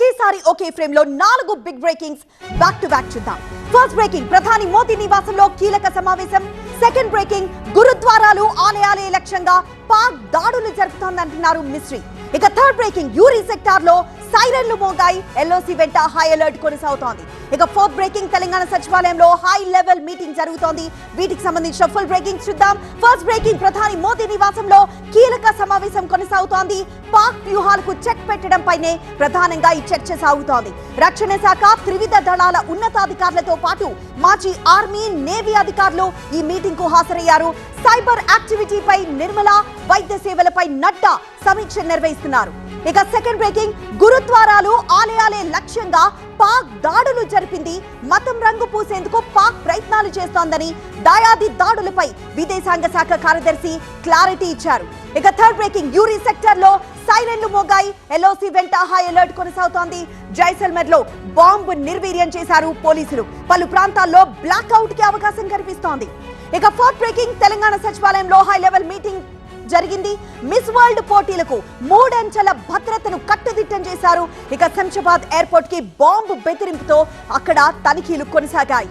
ఒకేసారి ఒకే ఫ్రేమ్ లో 4 big breakings back to back చూద్దాం. ఫస్ట్ బ్రేకింగ్, ప్రధాని మోదీ నివాసంలో కీలక సమావేశం. సెకండ్ బ్రేకింగ్, గురుద్వారాలు ఆలయాలే లక్ష్యంగా పాక్ దాడులు జరుపుతోందంటున్నారు మిస్ట్రీ. ఇక థర్డ్ బ్రేకింగ్, యూరీ సెక్టార్ లో సైరన్లు మోగాయి, ఎల్ఓసి వెంట హై అలర్ట్ కొనసాగుతోంది. ఇక ఫోర్త్ బ్రేకింగ్, తెలంగాణ సచివాలయంలో హై లెవెల్ మీటింగ్ జరుగుతోంది. వీటికి సంబంధించిన ఫుల్ బ్రేకింగ్ చూద్దాం. ఫస్ట్ బ్రేకింగ్, ప్రధాని మోదీ నివాసంలో కీలక సమావేశం కొనసాగుతోంది. పాక్ వ్యూహాలకు చెక్ పెట్టడంపైనే ప్రధానంగా ఈ చర్చ సాగుతోంది. రక్షణ శాఖ, త్రివిధ దళాల ఉన్నతాధికారులతో పాటు మాజీ ఆర్మీ, నేవీ అధికారులు ఈ మీటింగ్ కు హాజరయ్యారు. సైబర్ యాక్టివిటీపై నిర్మల, వైద్య సేవలపై నడ్డా సమీక్ష నిర్వహిస్తున్నారు. ఇక సెకండ్ బ్రేకింగ్, గురుద్వారాలు ఆలయాలే లక్ష్యంగా పాక్ దాడులు జరిపింది. మతం రంగు పూసేందుకు పాక్ ప్రయత్నాలు చేస్తోందని దాయాది దాడులపై విదేశాంగ శాఖ కార్యదర్శి క్లారిటీ ఇచ్చారు. ఇక థర్డ్ బ్రేకింగ్, యూరీ సెక్టర్ లో సైరన్లు మోగాయి, ఎల్ఓసి వెంట హై అలర్ట్ కొనసాగుతోంది. జైసల్మేర్ లో బాంబు నిర్వీర్యం చేశారు పోలీసులు. పలు ప్రాంతాల్లో బ్లాక్అవుట్ కి అవకాశం కనిపిస్తోంది. ఇక ఫోర్త్ బ్రేకింగ్, తెలంగాణ సచివాలయంలో హై లెవెల్ మీటింగ్ జరిగింది. మిస్ వరల్డ్ పోటీలకు 3 అంచెల భద్రతను కట్టుదిట్టం చేశారు. ఇక శంషాబాద్ ఎయిర్పోర్ట్ కి బాంబు బెదిరింపుతో అక్కడ తనిఖీలు కొనసాగాయి.